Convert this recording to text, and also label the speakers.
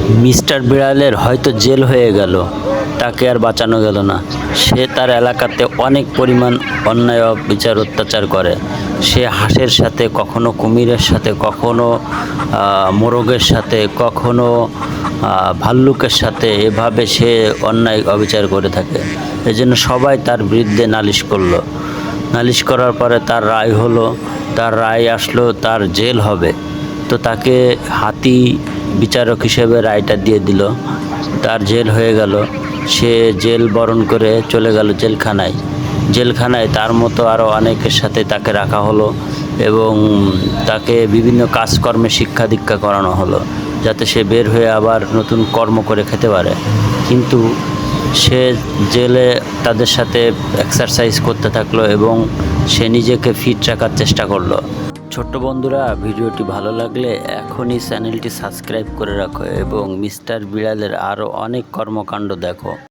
Speaker 1: Mister বিড়ালের হয়তো jail হয়ে গেল, তাকে আর বাঁচানো গেল না। সে তার এলাকাতে অনেক পরিমাণ অন্যায় বিচার অত্যাচার করে। সে হাঁসের সাথে, কখনো কুমিরের সাথে, কখনো মোরগের সাথে, কখনো ভাল্লুকের সাথে, এভাবে সে অন্যায় অবিচার করে থাকে। এজন্য সবাই তার বিরুদ্ধে নালিশ করলো। নালিশ করার পরে তার রায় হলো, তার রায় আসলো তার জেল হবে। তো তাকে হাতি বিচারক হিসেবে রায়টা দিয়ে দিল, তার জেল হয়ে গেল। সে জেল বরণ করে চলে গেল জেলখানায়। জেলখানায় তার মতো আরও অনেকের সাথে তাকে রাখা হলো এবং তাকে বিভিন্ন কাজকর্মে শিক্ষা দীক্ষা করানো হলো, যাতে সে বের হয়ে আবার নতুন কর্ম করে খেতে পারে। কিন্তু সে জেলে তাদের সাথে এক্সারসাইজ করতে থাকলো এবং সে নিজেকে ফিট রাখার চেষ্টা করলো। ছোট্ট বন্ধুরা, ভিডিওটি ভালো লাগলে এখনই চ্যানেলটি সাবস্ক্রাইব করে রাখো এবং মিস্টার বিড়ালের আরও অনেক কর্মকাণ্ড দেখো।